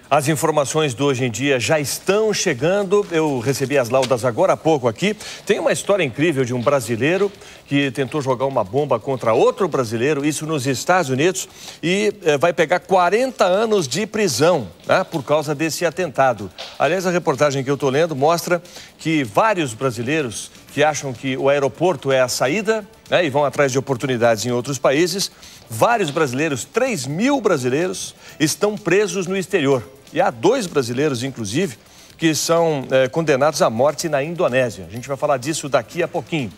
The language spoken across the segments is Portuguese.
As informações do Hoje em Dia já estão chegando. Eu recebi as laudas agora há pouco aqui. Tem uma história incrível de um brasileiro que tentou jogar uma bomba contra outro brasileiro, isso nos Estados Unidos, e vai pegar 40 anos de prisão, né, por causa desse atentado. Aliás, a reportagem que eu estou lendo mostra que vários brasileiros que acham que o aeroporto é a saída, né, e vão atrás de oportunidades em outros países, vários brasileiros, 3.000 brasileiros, estão presos no exterior. E há 2 brasileiros, inclusive, que são condenados à morte na Indonésia. A gente vai falar disso daqui a pouquinho.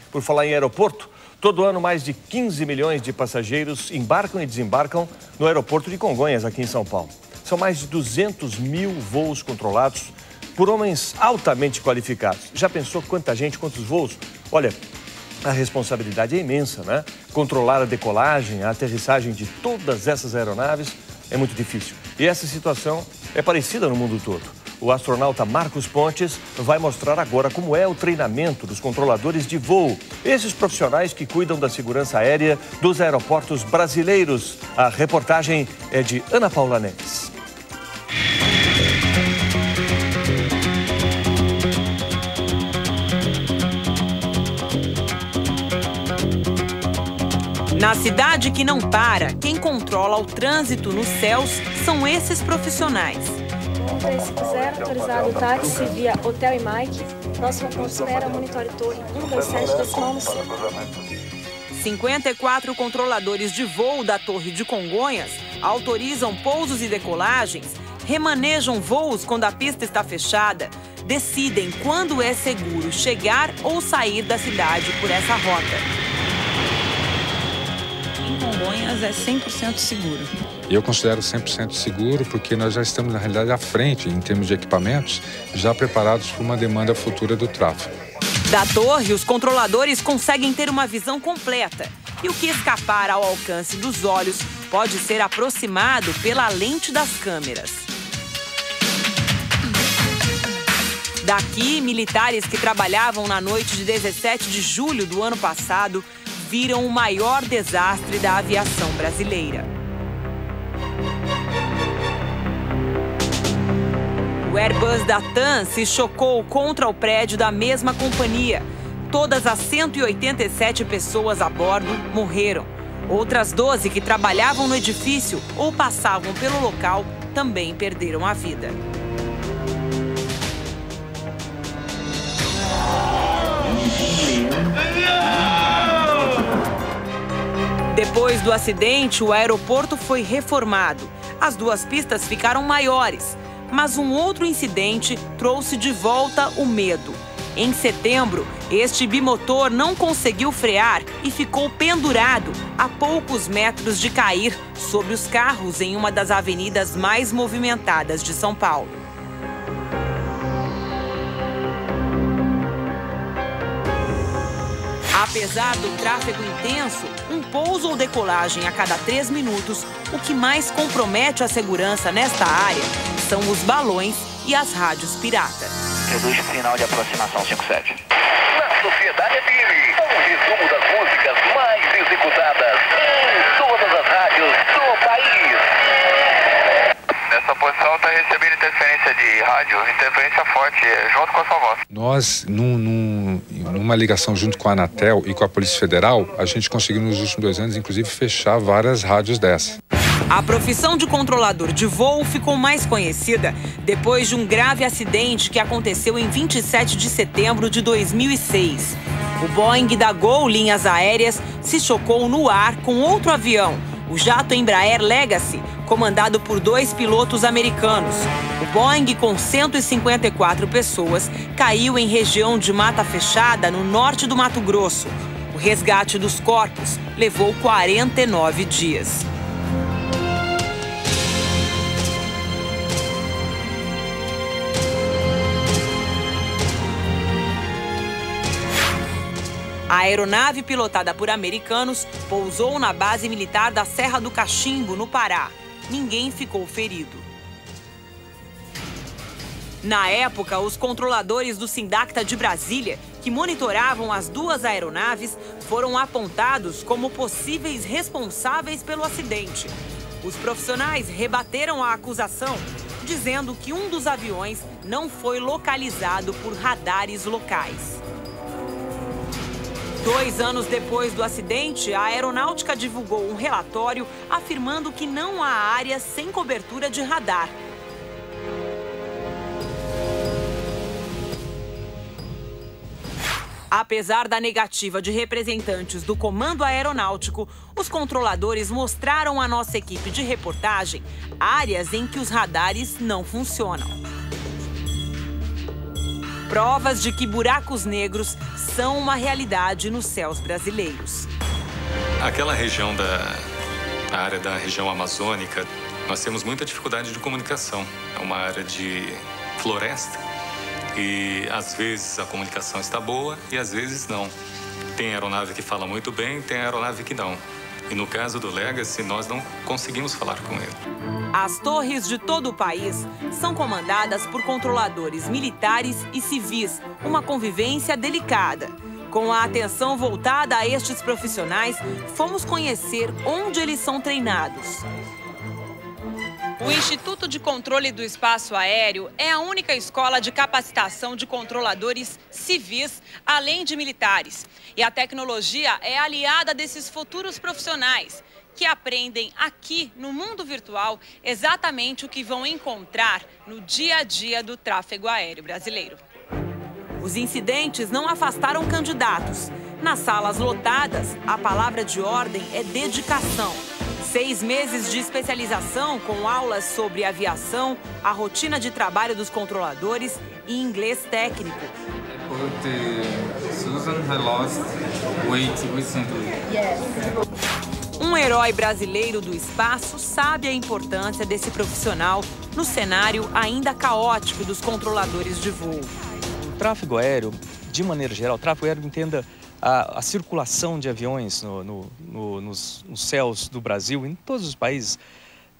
Por falar em aeroporto, todo ano mais de 15 milhões de passageiros embarcam e desembarcam no aeroporto de Congonhas, aqui em São Paulo. São mais de 200 mil voos controlados por homens altamente qualificados. Já pensou quanta gente, quantos voos? Olha, a responsabilidade é imensa, né? Controlar a decolagem, a aterrissagem de todas essas aeronaves é muito difícil. E essa situação é parecida no mundo todo. O astronauta Marcos Pontes vai mostrar agora como é o treinamento dos controladores de voo. Esses profissionais que cuidam da segurança aérea dos aeroportos brasileiros. A reportagem é de Ana Paula Neves. Na cidade que não para, quem controla o trânsito nos céus são esses profissionais. 1350, autorizado o táxi via Hotel e Mike. Próximo ponto de espera, monitore torre 127 decimal no centro. 54 controladores de voo da Torre de Congonhas autorizam pousos e decolagens, remanejam voos quando a pista está fechada, decidem quando é seguro chegar ou sair da cidade por essa rota. Congonhas é 100% seguro. Eu considero 100% seguro porque nós já estamos, na realidade, à frente, em termos de equipamentos, já preparados para uma demanda futura do tráfego. Da torre, os controladores conseguem ter uma visão completa. E o que escapar ao alcance dos olhos pode ser aproximado pela lente das câmeras. Daqui, militares que trabalhavam na noite de 17 de julho do ano passado viram o maior desastre da aviação brasileira. O Airbus da TAM se chocou contra o prédio da mesma companhia. Todas as 187 pessoas a bordo morreram. Outras 12 que trabalhavam no edifício ou passavam pelo local também perderam a vida. Depois do acidente, o aeroporto foi reformado. As 2 pistas ficaram maiores, mas um outro incidente trouxe de volta o medo. Em setembro, este bimotor não conseguiu frear e ficou pendurado a poucos metros de cair sobre os carros em uma das avenidas mais movimentadas de São Paulo. Apesar do tráfego intenso, um pouso ou decolagem a cada 3 minutos, o que mais compromete a segurança nesta área são os balões e as rádios pirata. Reduz o sinal de aproximação 57. Na Sociedade FM, um resumo das músicas mais executadas em todas as rádios do país. Nessa posição está recebendo interferência de rádio, interferência forte, junto com a sua voz. Nós, numa ligação junto com a Anatel e com a Polícia Federal, a gente conseguiu nos últimos 2 anos, inclusive, fechar várias rádios dessas. A profissão de controlador de voo ficou mais conhecida depois de um grave acidente que aconteceu em 27 de setembro de 2006. O Boeing da Gol Linhas Aéreas se chocou no ar com outro avião, o jato Embraer Legacy, comandado por 2 pilotos americanos. O Boeing, com 154 pessoas, caiu em região de mata fechada no norte do Mato Grosso. O resgate dos corpos levou 49 dias. A aeronave pilotada por americanos pousou na base militar da Serra do Cachimbo, no Pará. Ninguém ficou ferido. Na época, os controladores do Sindacta de Brasília, que monitoravam as 2 aeronaves, foram apontados como possíveis responsáveis pelo acidente. Os profissionais rebateram a acusação, dizendo que um dos aviões não foi localizado por radares locais. 2 anos depois do acidente, a aeronáutica divulgou um relatório afirmando que não há áreas sem cobertura de radar. Apesar da negativa de representantes do comando aeronáutico, os controladores mostraram à nossa equipe de reportagem áreas em que os radares não funcionam. Provas de que buracos negros são uma realidade nos céus brasileiros. Aquela região a área da região amazônica, nós temos muita dificuldade de comunicação. É uma área de floresta. E às vezes a comunicação está boa e às vezes não. Tem aeronave que fala muito bem, tem aeronave que não. E no caso do Legacy, nós não conseguimos falar com ele. As torres de todo o país são comandadas por controladores militares e civis, uma convivência delicada. Com a atenção voltada a estes profissionais, fomos conhecer onde eles são treinados. O Instituto de Controle do Espaço Aéreo é a única escola de capacitação de controladores civis, além de militares. E a tecnologia é aliada desses futuros profissionais, que aprendem aqui, no mundo virtual, exatamente o que vão encontrar no dia a dia do tráfego aéreo brasileiro. Os incidentes não afastaram candidatos. Nas salas lotadas, a palavra de ordem é dedicação. 6 meses de especialização com aulas sobre aviação, a rotina de trabalho dos controladores e inglês técnico. Um herói brasileiro do espaço sabe a importância desse profissional no cenário ainda caótico dos controladores de voo. O tráfego aéreo, de maneira geral, o tráfego aéreo entenda a circulação de aviões nos céus do Brasil, em todos os países,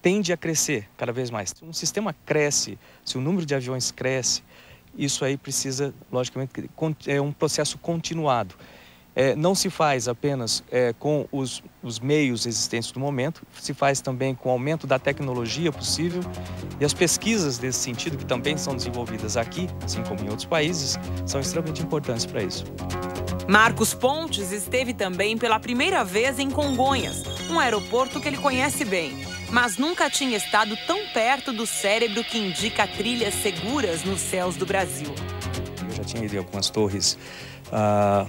tende a crescer cada vez mais. Um sistema cresce, se o número de aviões cresce, isso aí precisa, logicamente, é um processo continuado. Não se faz apenas com os meios existentes do momento, se faz também com o aumento da tecnologia possível e as pesquisas desse sentido, que também são desenvolvidas aqui, assim como em outros países, são extremamente importantes para isso. Marcos Pontes esteve também pela primeira vez em Congonhas, um aeroporto que ele conhece bem, mas nunca tinha estado tão perto do cérebro que indica trilhas seguras nos céus do Brasil. Eu já tinha ido em algumas torres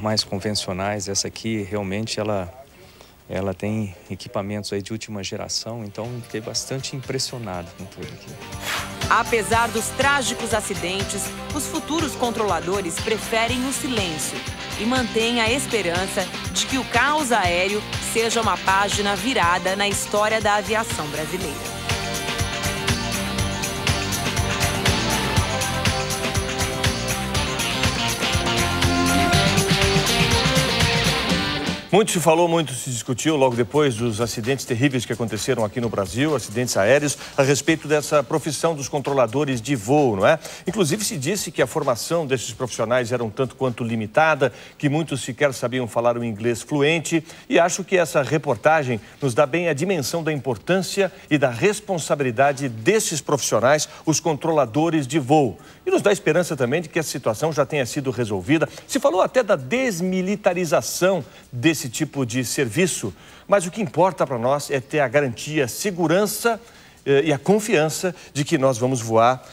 mais convencionais. Essa aqui realmente ela tem equipamentos aí de última geração, então fiquei bastante impressionado com tudo aqui. Apesar dos trágicos acidentes, os futuros controladores preferem o silêncio e mantêm a esperança de que o caos aéreo seja uma página virada na história da aviação brasileira. Muito se falou, muito se discutiu logo depois dos acidentes terríveis que aconteceram aqui no Brasil, acidentes aéreos, a respeito dessa profissão dos controladores de voo, não é? Inclusive se disse que a formação desses profissionais era um tanto quanto limitada, que muitos sequer sabiam falar o inglês fluente, e acho que essa reportagem nos dá bem a dimensão da importância e da responsabilidade desses profissionais, os controladores de voo. E nos dá esperança também de que a situação já tenha sido resolvida. Se falou até da desmilitarização desse tipo de serviço, mas o que importa para nós é ter a garantia, a segurança e a confiança de que nós vamos voar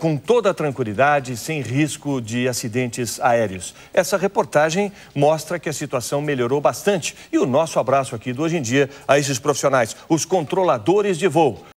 com toda a tranquilidade, sem risco de acidentes aéreos. Essa reportagem mostra que a situação melhorou bastante. E o nosso abraço aqui do Hoje em Dia a esses profissionais, os controladores de voo.